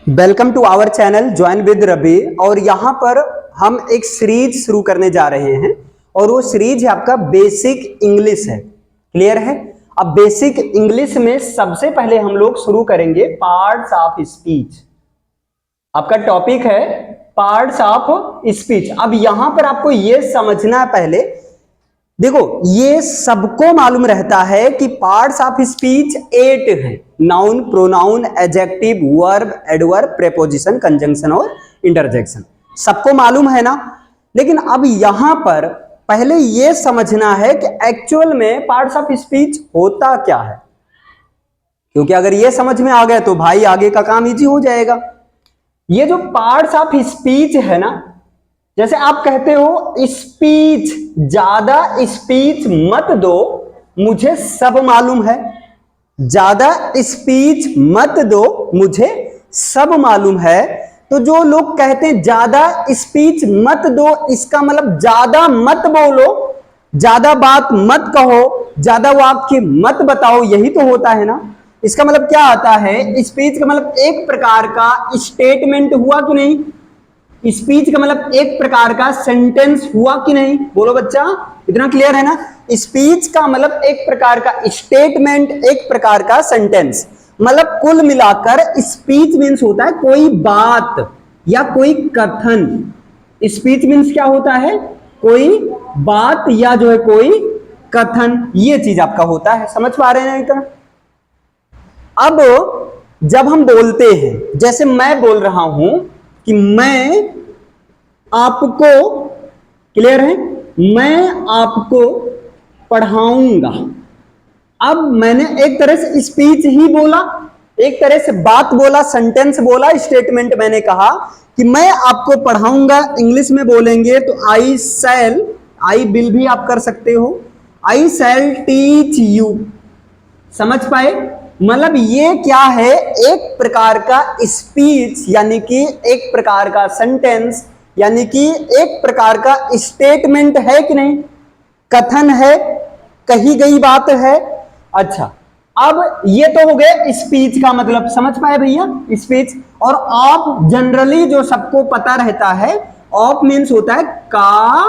Welcome to our channel join with Ravi. और यहाँ पर हम एक सीरीज शुरू करने जा रहे हैं और वो सीरीज है आपका बेसिक इंग्लिश है। क्लियर है? अब बेसिक इंग्लिश में सबसे पहले हम लोग शुरू करेंगे पार्ट्स ऑफ स्पीच। आपका टॉपिक है पार्ट्स ऑफ स्पीच। अब यहां पर आपको ये समझना है, पहले देखो ये सबको मालूम रहता है कि पार्ट्स ऑफ स्पीच 8 है। Noun, pronoun, adjective, verb, adverb, preposition, conjunction और इंटरजेक्शन, सबको मालूम है ना। लेकिन अब यहां पर पहले ये समझना है कि एक्चुअल में पार्ट्स ऑफ स्पीच होता क्या है, क्योंकि अगर ये समझ में आ गया तो भाई आगे का काम इजी हो जाएगा। ये जो पार्ट्स ऑफ स्पीच है ना, जैसे आप कहते हो स्पीच, ज्यादा स्पीच मत दो, मुझे सब मालूम है। ज्यादा स्पीच मत दो, मुझे सब मालूम है। तो जो लोग कहते हैं ज्यादा स्पीच मत दो, इसका मतलब ज्यादा मत बोलो, ज्यादा बात मत कहो, ज्यादा वाक्य मत बताओ, यही तो होता है ना। इसका मतलब क्या आता है? स्पीच का मतलब एक प्रकार का स्टेटमेंट हुआ कि नहीं? स्पीच का मतलब एक प्रकार का सेंटेंस हुआ कि नहीं? बोलो बच्चा, इतना क्लियर है ना? स्पीच का मतलब एक प्रकार का स्टेटमेंट, एक प्रकार का सेंटेंस। मतलब कुल मिलाकर स्पीच मीन्स होता है कोई बात या कोई कथन। स्पीच मीन्स क्या होता है? कोई बात या जो है कोई कथन, ये चीज आपका होता है। समझ पा रहे हैं इतना? अब जब हम बोलते हैं, जैसे मैं बोल रहा हूं कि मैं आपको, क्लियर है, मैं आपको पढ़ाऊंगा। अब मैंने एक तरह से स्पीच ही बोला, एक तरह से बात बोला, सेंटेंस बोला, स्टेटमेंट मैंने कहा कि मैं आपको पढ़ाऊंगा। इंग्लिश में बोलेंगे तो आई शैल, आई विल भी आप कर सकते हो, आई शैल टीच यू। समझ पाए? मतलब ये क्या है? एक प्रकार का स्पीच, यानी कि एक प्रकार का सेंटेंस, यानी कि एक प्रकार का स्टेटमेंट है कि नहीं? कथन है, कही गई बात है। अच्छा, अब ये तो हो गया स्पीच का मतलब। समझ पाए भैया? स्पीच। और ऑफ जनरली जो सबको पता रहता है, ऑफ मीन्स होता है का,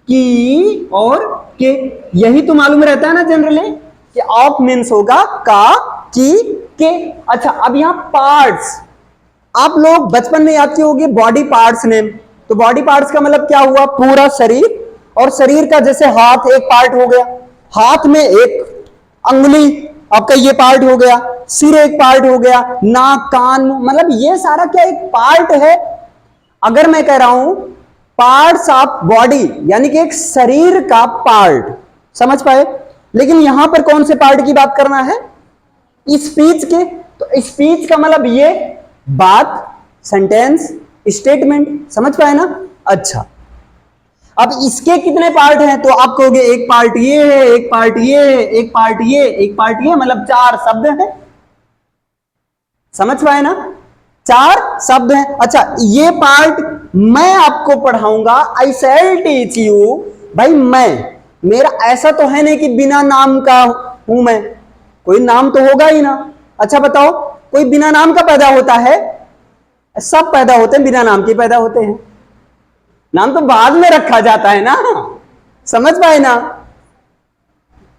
की और के। यही तो मालूम रहता है ना जनरली कि ऑफ मीन्स होगा का, की, के। अच्छा, अब यहां पार्ट्स, आप लोग बचपन में याद किए होंगे बॉडी पार्ट्स नेम। तो बॉडी पार्ट्स का मतलब क्या हुआ? पूरा शरीर। और शरीर का जैसे हाथ एक पार्ट हो गया, हाथ में एक अंगुली आपका ये पार्ट हो गया, सिर एक पार्ट हो गया, नाक, कान, मतलब ये सारा क्या एक पार्ट है। अगर मैं कह रहा हूं पार्ट्स ऑफ बॉडी, यानी कि एक शरीर का पार्ट। समझ पाए? लेकिन यहां पर कौन से पार्ट की बात करना है? स्पीच के। तो स्पीच का मतलब ये बात, सेंटेंस, स्टेटमेंट। समझ पाए ना? अच्छा, अब इसके कितने पार्ट हैं? तो आप कहोगे एक पार्ट ये है, एक पार्ट ये है, एक पार्ट ये, एक पार्ट ये, मतलब 4 शब्द हैं। समझ पाए ना? 4 शब्द हैं। अच्छा, ये पार्ट मैं आपको पढ़ाऊंगा, आई शैल टीच यू। भाई मैं, मेरा ऐसा तो है नहीं कि बिना नाम का हूं मैं, कोई नाम तो होगा ही ना। अच्छा बताओ, कोई बिना नाम का पैदा होता है? सब पैदा होते हैं बिना नाम के पैदा होते हैं, नाम तो बाद में रखा जाता है ना। समझ पाए ना?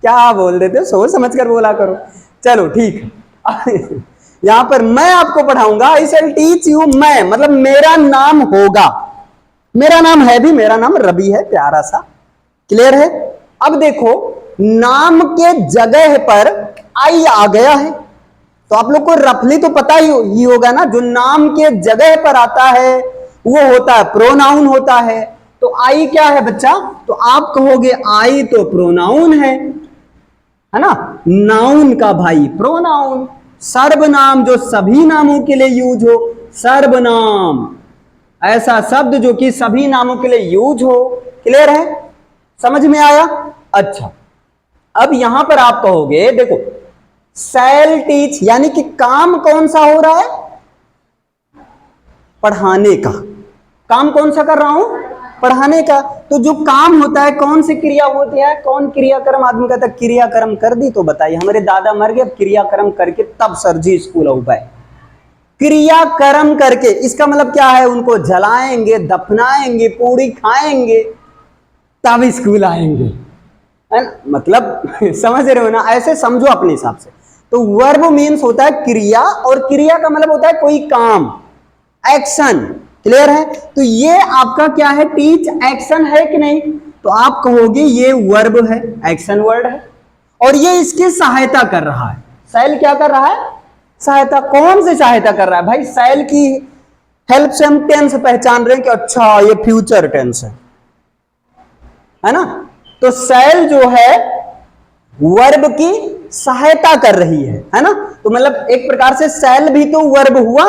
क्या बोल देते हो? सोच समझ कर बोला करो। चलो ठीक है। यहां पर मैं आपको पढ़ाऊंगा, आई शैल टीच यू। मैं मतलब मेरा नाम होगा, मेरा नाम है भी, मेरा नाम रवि है, प्यारा सा। क्लियर है? अब देखो नाम के जगह पर आई आ गया है, तो आप लोग को रफली तो पता ही होगा ना, जो नाम के जगह पर आता है वो होता है प्रोनाउन होता है। तो आई क्या है बच्चा? तो आप कहोगे आई तो प्रोनाउन है ना। नाउन का भाई प्रोनाउन, सर्वनाम जो सभी नामों के लिए यूज हो, सर्वनाम ऐसा शब्द जो कि सभी नामों के लिए यूज हो। क्लियर है? समझ में आया? अच्छा, अब यहां पर आप कहोगे देखो शैल टीच, यानी कि काम कौन सा हो रहा है? पढ़ाने का। काम कौन सा कर रहा हूं? पढ़ाने का। तो जो काम होता है, कौन सी क्रिया होती है? कौन क्रियाक्रम? आदमी कहता है क्रियाक्रम कर दी तो बताइए, हमारे दादा मर गए, अब क्रियाक्रम करके तब सर जी स्कूल हो पाए। क्रिया कर्म करके, इसका मतलब क्या है, उनको जलाएंगे, दफनाएंगे, पूरी खाएंगे, तब स्कूल आएंगे, है ना? मतलब समझ रहे हो ना, ऐसे समझो अपने हिसाब से। तो वर्ब मीन्स होता है क्रिया, और क्रिया का मतलब होता है कोई काम, एक्शन। क्लियर है? तो ये आपका क्या है, टीच एक्शन है कि नहीं? तो आप कहोगे ये वर्ब है, एक्शन वर्ड है, और ये इसकी सहायता कर रहा है। सेल क्या कर रहा है? सहायता। कौन से सहायता कर रहा है भाई? सेल की हेल्प से हम टेंस पहचान रहे हैं कि अच्छा ये फ्यूचर टेंस है ना? तो सेल जो है वर्ब की सहायता कर रही है ना? तो मतलब एक प्रकार से सेल भी तो वर्ब हुआ,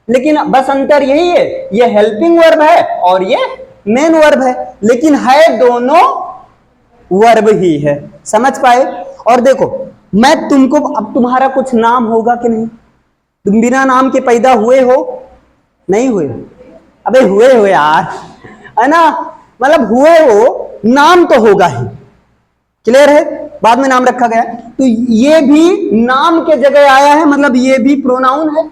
लेकिन बस अंतर यही है, ये हेल्पिंग वर्ब है और ये मेन वर्ब है, लेकिन है दोनों वर्ब ही है। समझ पाए? और देखो, मैं तुमको, अब तुम्हारा कुछ नाम होगा कि नहीं? तुम बिना नाम के पैदा हुए हो? नहीं हुए? अबे हुए हो यार, है ना? मतलब हुए हो, नाम तो होगा ही। क्लियर है? बाद में नाम रखा गया, तो ये भी नाम के जगह आया है, मतलब ये भी प्रोनाउन है।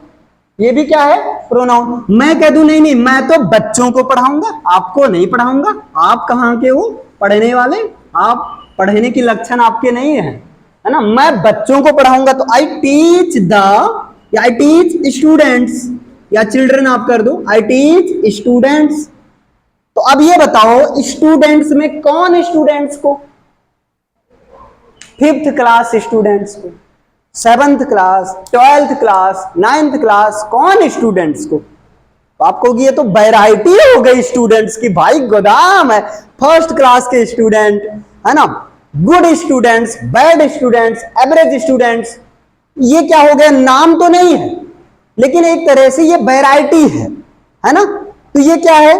ये भी क्या है? प्रोनाउन। मैं कह दूं नहीं नहीं, मैं तो बच्चों को पढ़ाऊंगा, आपको नहीं पढ़ाऊंगा। आप कहां के हो पढ़ने वाले? आप पढ़ने की लक्षण आपके नहीं है ना? मैं बच्चों को पढ़ाऊंगा, तो आई टीच द, या आई टीच स्टूडेंट्स, या चिल्ड्रन आप कर दो, आई टीच स्टूडेंट्स। तो अब ये बताओ, स्टूडेंट्स में कौन स्टूडेंट्स को? 5th क्लास स्टूडेंट्स को, 7th class, 12th class, 9th class, कौन स्टूडेंट्स को? तो आपको ये तो वैरायटी हो गई स्टूडेंट्स की, भाई गोदाम है। फर्स्ट क्लास के स्टूडेंट, है ना, good students, bad students, average students. ये क्या हो गया? नाम तो नहीं है, लेकिन एक तरह से ये वैरायटी है ना? तो ये क्या है?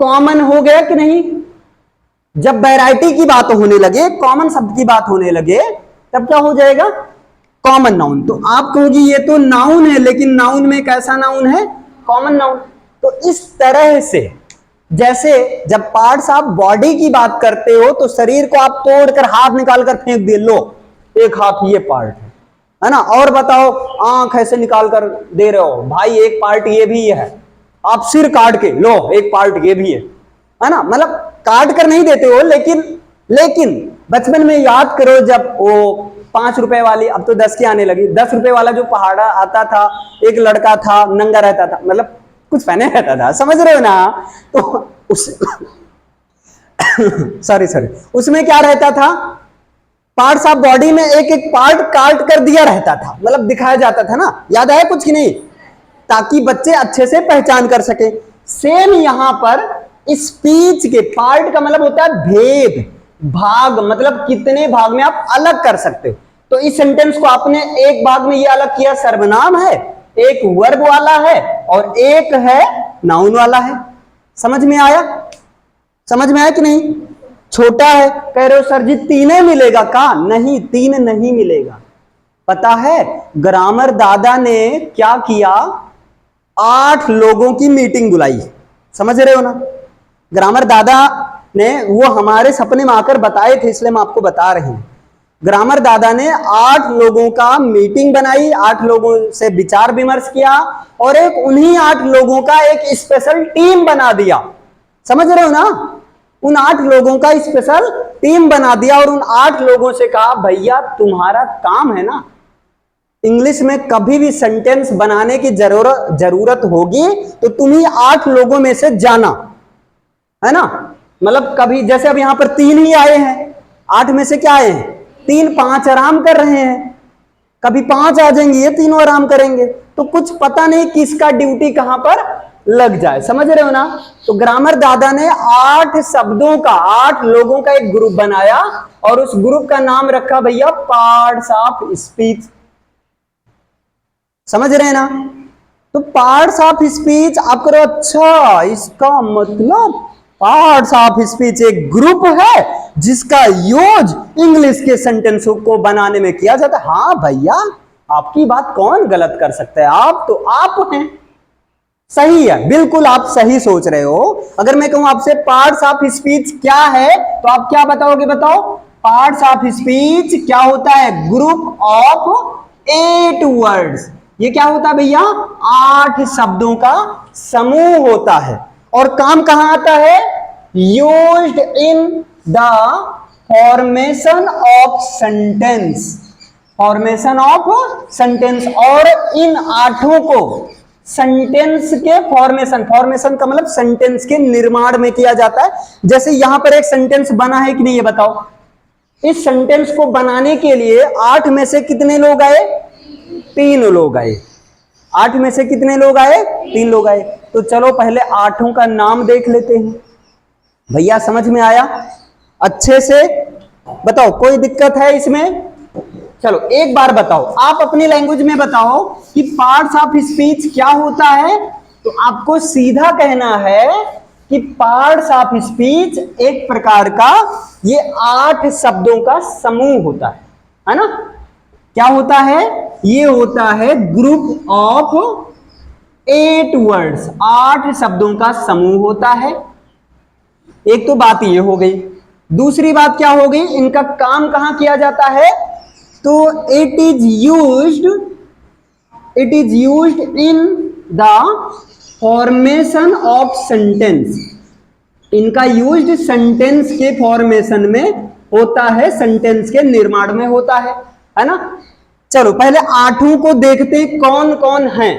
कॉमन हो गया कि नहीं? जब वैरायटी की बात होने लगे, कॉमन शब्द की बात होने लगे, तब क्या हो जाएगा? Common noun. तो आप कहोगे ये तो नाउन है, लेकिन नाउन में कैसा नाउन है? Common noun. तो इस तरह से, जैसे जब पार्ट्स आप बॉडी की बात करते हो, तो शरीर को आप तोड़कर हाथ निकालकर फेंक दिए, लो एक हाथ ये पार्ट है ना? और बताओ, आंख ऐसे निकाल कर दे रहे हो, भाई एक पार्ट ये भी है। आप सिर काट के लो, एक पार्ट ये भी है ना? मतलब काट कर नहीं देते हो, लेकिन बचपन में याद करो, जब वो 5 रुपए वाली, अब तो 10 की आने लगी, 10 रुपए वाला जो पहाड़ा आता था, एक लड़का था, नंगा रहता था, मतलब कुछ पहने रहता था, समझ रहे हो ना? तो उस सॉरी उसमें क्या रहता था? पार्ट्स ऑफ बॉडी में एक एक पार्ट काट कर दिया रहता था, मतलब दिखाया जाता था ना? याद आया कुछ कि नहीं? ताकि बच्चे अच्छे से पहचान कर सके। सेम यहां पर स्पीच के पार्ट का मतलब होता है भेद, भाग, मतलब कितने भाग में आप अलग कर सकते हो। तो इस सेंटेंस को आपने एक भाग में ये अलग किया, सर्वनाम है, एक वर्ब वाला है, और एक है नाउन वाला है। समझ में आया? समझ में आया कि नहीं? छोटा है, कह रहे हो सर जी 3 मिलेगा का? नहीं, 3 नहीं मिलेगा। पता है ग्रामर दादा ने क्या किया? 8 लोगों की मीटिंग बुलाई। समझ रहे हो ना? ग्रामर दादा ने, वो हमारे सपने में आकर बताए थे, इसलिए हम आपको बता रहे हैं। ग्रामर दादा ने 8 लोगों का मीटिंग बनाई, 8 लोगों से विचार विमर्श किया, और एक उन्हीं 8 लोगों का एक स्पेशल टीम बना दिया। समझ रहे हो ना? उन 8 लोगों का स्पेशल टीम बना दिया, और उन 8 लोगों से कहा, भैया तुम्हारा काम है ना, इंग्लिश में कभी भी सेंटेंस बनाने की जरूरत होगी तो तुम्ही 8 लोगों में से जाना, है ना? मतलब कभी, जैसे अब यहां पर 3 ही आए हैं, 8 में से क्या आए हैं? 3, 5 आराम कर रहे हैं, कभी 5 आ जाएंगे, ये तीनों आराम करेंगे, तो कुछ पता नहीं किसका ड्यूटी कहां पर लग जाए। समझ रहे हो ना? तो ग्रामर दादा ने 8 शब्दों का, 8 लोगों का एक ग्रुप बनाया, और उस ग्रुप का नाम रखा भैया पार्ट्स ऑफ स्पीच। समझ रहे हैं ना? तो पार्ट्स ऑफ स्पीच आप करो, अच्छा इसका मतलब पार्ट्स ऑफ स्पीच एक ग्रुप है जिसका यूज इंग्लिश के सेंटेंसों को बनाने में किया जाता है। हाँ भैया, आपकी बात कौन गलत कर सकता है? आप तो आप हैं, सही है, बिल्कुल आप सही सोच रहे हो। अगर मैं कहूं आपसे पार्ट्स ऑफ स्पीच क्या है, तो आप क्या बताओगे? बताओ, पार्ट्स ऑफ स्पीच क्या होता है? ग्रुप ऑफ 8 वर्ड्स, ये क्या होता है भैया? 8 शब्दों का समूह होता है। और काम कहां आता है? Used in the formation of sentence, formation of sentence. और इन 8 को सेंटेंस के फॉर्मेशन, फॉर्मेशन का मतलब सेंटेंस के निर्माण में किया जाता है। जैसे यहां पर एक सेंटेंस बना है कि नहीं, ये बताओ। इस सेंटेंस को बनाने के लिए 8 में से कितने लोग आए? 3 लोग आए। 8 में से कितने लोग आए? 3 लोग आए। तो चलो पहले 8 का नाम देख लेते हैं। भैया समझ में आया अच्छे से? बताओ कोई दिक्कत है इसमें? चलो एक बार बताओ, आप अपनी लैंग्वेज में बताओ कि पार्ट्स ऑफ स्पीच क्या होता है। तो आपको सीधा कहना है कि पार्ट्स ऑफ स्पीच एक प्रकार का ये 8 शब्दों का समूह होता है ना? क्या होता है? ये होता है ग्रुप ऑफ 8 वर्ड्स, 8 शब्दों का समूह होता है। एक तो बात ये हो गई। दूसरी बात क्या हो गई? इनका काम कहां किया जाता है? तो it is used in the formation of sentence. इनका यूज्ड सेंटेंस के फॉर्मेशन में होता है, सेंटेंस के निर्माण में होता है ना? चलो पहले 8 को देखते कौन कौन है।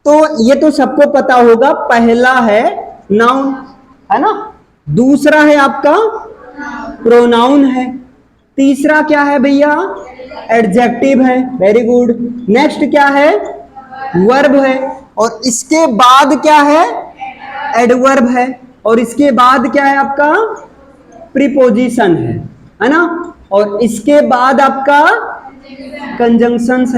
तो ये तो सबको पता होगा, पहला है नाउन, है ना? दूसरा है आपका प्रोनाउन है। तीसरा क्या है भैया? एडजेक्टिव है। Very good. नेक्स्ट क्या है? वर्ब है। और इसके बाद क्या है? एडवर्ब है। और इसके बाद क्या है आपका? प्रीपोजिशन है ना? और इसके बाद आपका कंजंक्शंस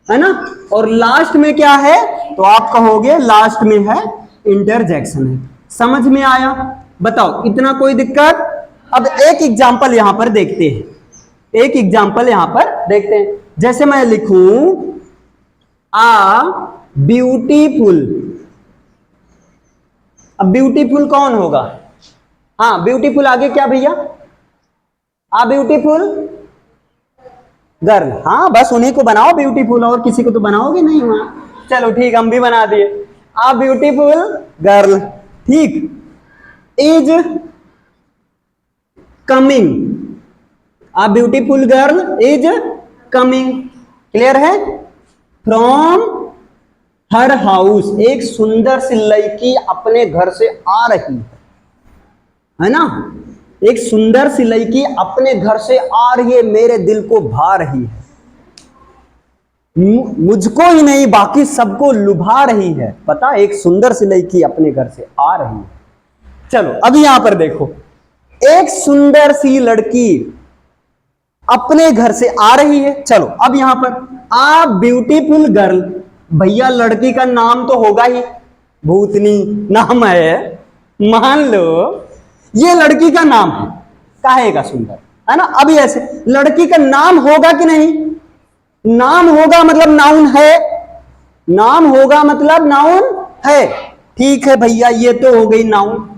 है ना? और लास्ट में क्या है? तो आप कहोगे लास्ट में है इंटरजेक्शन है। समझ में आया? बताओ इतना कोई दिक्कत? अब एक एग्जांपल यहां पर देखते हैं, एक एग्जांपल यहां पर देखते हैं। जैसे मैं लिखूं आ ब्यूटीफुल। अब ब्यूटीफुल कौन होगा? हाँ ब्यूटीफुल आगे क्या भैया? आ ब्यूटीफुल गर्ल। हाँ बस उन्हीं को बनाओ ब्यूटीफुल, और किसी को तो बनाओगे नहीं वहां। चलो ठीक, हम भी बना दिए आ ब्यूटीफुल गर्ल। ठीक। Is coming, a beautiful girl is coming. Clear है? फ्रॉम हर हाउस, एक सुंदर सी लड़की अपने घर से आ रही है ना? एक सुंदर सी लड़की अपने घर से आ रही है, मेरे दिल को भा रही है, मुझको ही नहीं बाकी सबको लुभा रही है। पता, एक सुंदर सी लड़की अपने घर से आ रही है। चलो अब यहां पर देखो, एक सुंदर सी लड़की अपने घर से आ रही है। चलो अब यहां पर आ ब्यूटीफुल गर्ल, भैया लड़की का नाम तो होगा ही, भूतनी नाम है, मान लो ये लड़की का नाम है, काहे का सुंदर, है ना? अभी ऐसे लड़की का नाम होगा कि नहीं? नाम होगा मतलब नाउन है, नाम होगा मतलब नाउन है। ठीक है भैया, ये तो हो गई नाउन।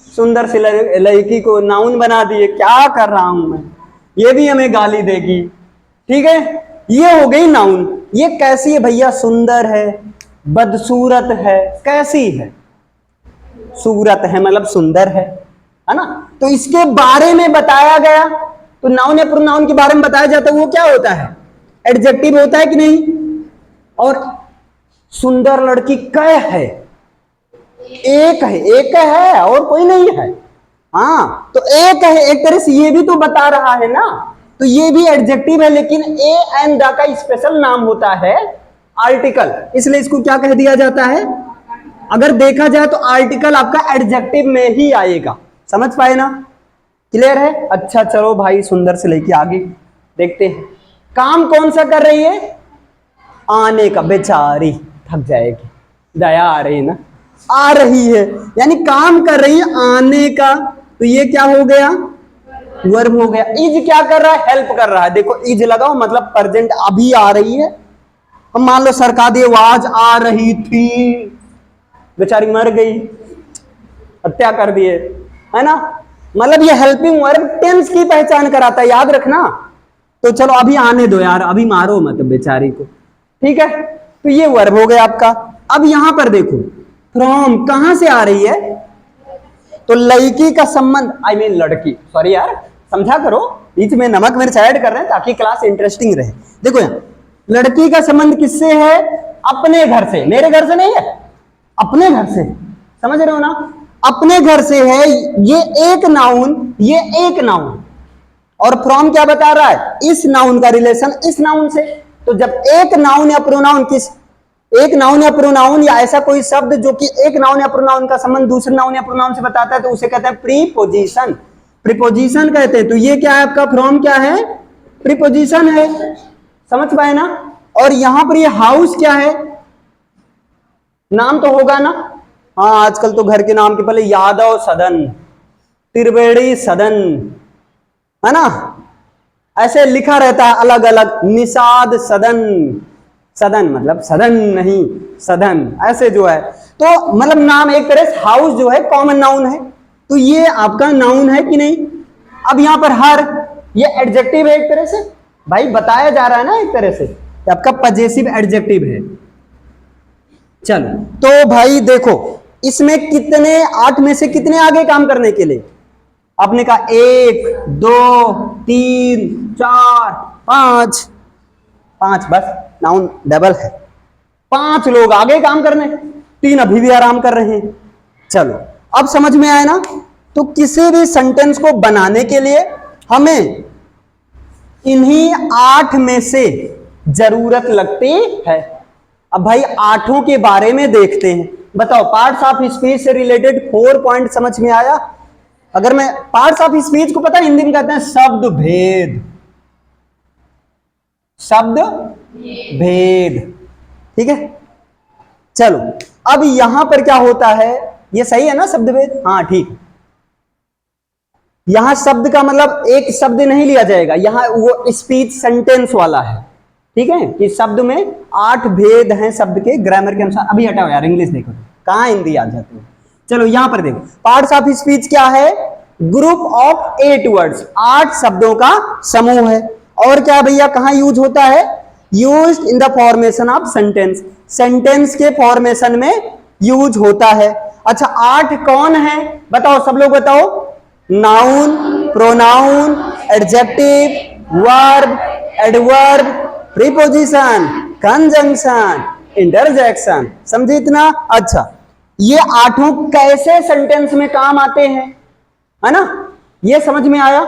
सुंदर सी लड़की को नाउन बना दिए, क्या कर रहा हूं मैं, ये भी हमें गाली देगी। ठीक है, ये हो गई नाउन। ये कैसी है भैया? सुंदर है, बदसूरत है, कैसी है? सूरत है मतलब सुंदर है ना? तो इसके बारे में बताया गया। तो नाउन या प्रोनाउन के बारे में बताया जाता है, वो क्या होता है? एडजेक्टिव होता है कि नहीं? और सुंदर लड़की कै है? एक है, एक है और कोई नहीं है। हाँ तो एक है, एक तरह से ये भी तो बता रहा है ना, तो ये भी एडजेक्टिव है, लेकिन ए एंड द का स्पेशल नाम होता है आर्टिकल, इसलिए इसको क्या कह दिया जाता है? अगर देखा जाए तो आर्टिकल आपका एडजेक्टिव में ही आएगा। समझ पाए ना? क्लियर है? अच्छा चलो भाई, सुंदर से लेके आगे देखते हैं। काम कौन सा कर रही है? आने का। बेचारी थक जाएगी, दया आ रही ना, आ रही है यानी काम कर रही है आने का। तो ये क्या हो गया? वर्ब हो गया। इज क्या कर रहा है? हेल्प कर रहा है। देखो इज लगाओ मतलब प्रेजेंट, अभी आ रही है। हम मान लो सरका दिए, आज आ रही थी, बेचारी मर गई, हत्या कर दिए, है ना? मतलब ये हेल्पिंग वर्ब टेंस की पहचान कराता है, याद रखना। तो चलो अभी आने दो यार, अभी मारो मत बेचारी को, ठीक है, तो ये वर्ब हो गया आपका। अब यहां पर देखो फ्रॉम कहां से आ रही है, तो लड़की का संबंध, आई मीन लड़की, सॉरी यार समझा करो, बीच में नमक मिर्च ऐड कर रहे हैं ताकि क्लास इंटरेस्टिंग रहे। देखो यहां लड़की का संबंध किससे है, अपने घर से, मेरे घर से नहीं है, अपने घर से, समझ रहे हो ना, अपने घर से है, ये एक नाउन, ये एक नाउन, और फ्रॉम क्या बता रहा है, इस नाउन का रिलेशन इस नाउन से। तो जब एक नाउन या प्रोनाउन एक नाउन या प्रोनाउन या ऐसा कोई शब्द जो कि एक नाउन या प्रोनाउन का संबंध दूसरे नाउन या प्रोनाउन से बताता है तो उसे कहते हैं प्रीपोजिशन, प्रीपोजिशन कहते हैं। तो ये क्या है आपका, फ्रॉम क्या है, प्रीपोजिशन है, समझ पाए ना। और यहां पर ये हाउस क्या है, नाम तो होगा ना, हाँ आजकल तो घर के नाम के पहले यादव सदन, त्रिवेणी सदन, है ना, ऐसे लिखा रहता है अलग अलग, निषाद सदन, सदन मतलब सदन नहीं, सदन ऐसे जो है, तो मतलब नाम एक तरह से हाउस जो है कॉमन नाउन है, तो ये आपका नाउन है कि नहीं। अब यहां पर हर, ये एडजेक्टिव है एक तरह से, भाई बताया जा रहा है ना एक तरह से, आपका पजेसिव एडजेक्टिव है। चलो तो भाई देखो इसमें कितने, 8 में से कितने आगे काम करने के लिए, आपने कहा 1 2 3 4 5, 5 बस, नाउन डबल है, 5 लोग आगे काम करने, 3 अभी भी आराम कर रहे हैं। चलो अब समझ में आया ना। तो किसी भी सेंटेंस को बनाने के लिए हमें इन्हीं 8 में से जरूरत लगती है। अब भाई 8 के बारे में देखते हैं, बताओ पार्ट्स ऑफ स्पीच से रिलेटेड 4 पॉइंट समझ में आया। अगर मैं पार्ट्स ऑफ स्पीच को पता है हिंदी में कहते हैं शब्द भेद, शब्द भेद, ठीक है। चलो अब यहां पर क्या होता है, ये सही है ना शब्द भेद, हाँ ठीक। यहां शब्द का मतलब एक शब्द नहीं लिया जाएगा, यहां वो स्पीच सेंटेंस वाला है, ठीक है, कि शब्द में 8 भेद हैं शब्द के ग्रामर के अनुसार। अभी हटाओ यार इंग्लिश देखो, कहां हिंदी आ जाती है। चलो यहां पर देखो पार्ट्स ऑफ स्पीच क्या है, ग्रुप ऑफ 8 वर्ड्स, 8 शब्दों का समूह है। और क्या भैया कहां यूज होता है, used in the formation of sentence, sentence के फॉर्मेशन में यूज होता है। अच्छा 8 कौन है बताओ, सब लोग बताओ, noun, pronoun, adjective, verb, adverb, preposition, conjunction, interjection, समझे इतना। अच्छा ये 8 कैसे सेंटेंस में काम आते हैं, है ना, ये समझ में आया।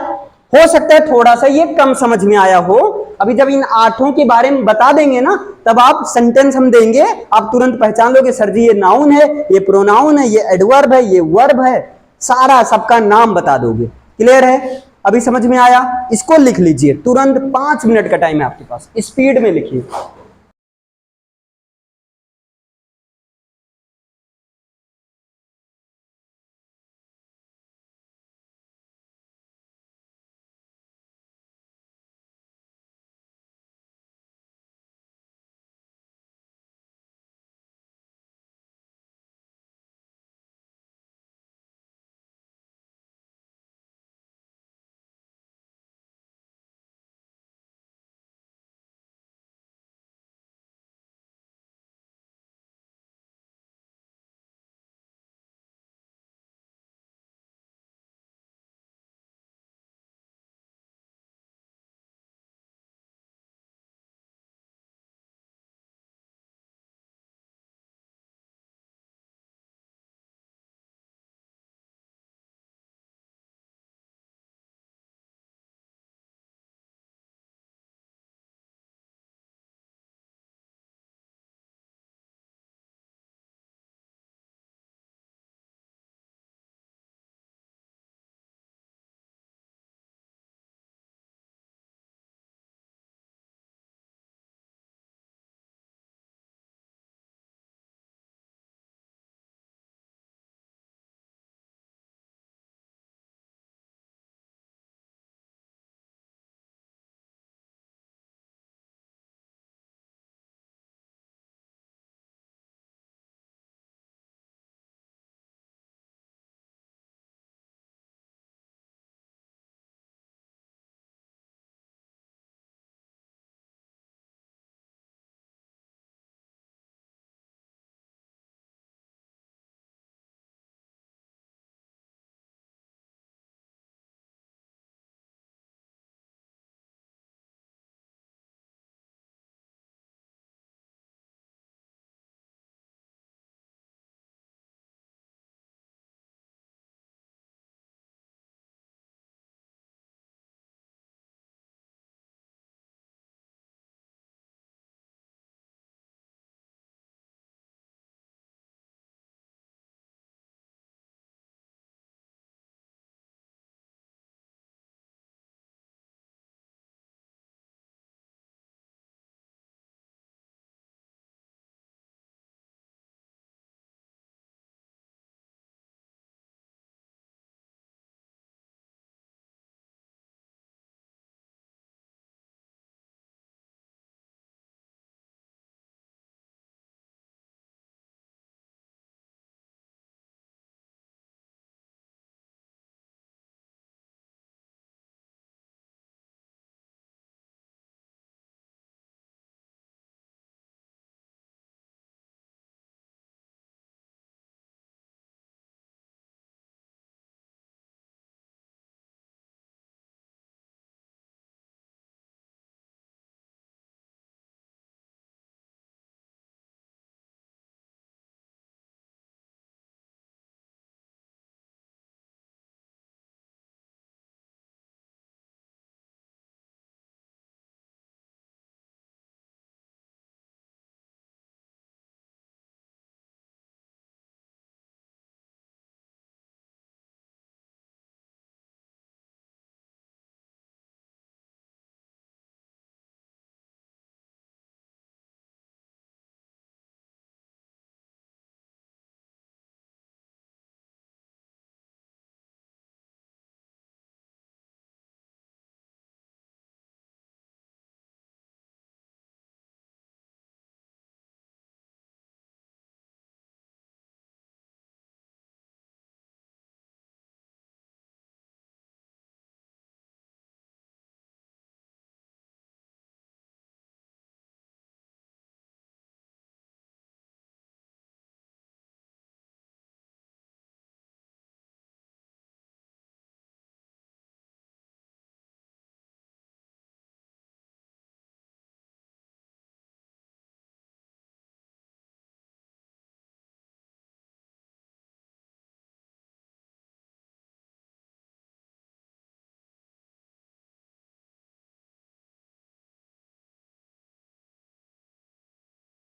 हो सकता है थोड़ा सा ये कम समझ में आया हो, अभी जब इन 8 के बारे में बता देंगे ना तब आप सेंटेंस हम देंगे आप तुरंत पहचान लोगे, सर जी ये नाउन है, ये प्रोनाउन है, ये एडवर्ब है, ये वर्ब है, सारा सबका नाम बता दोगे। क्लियर है, अभी समझ में आया। इसको लिख लीजिए तुरंत, 5 मिनट का टाइम है आपके पास, स्पीड में लिखिए।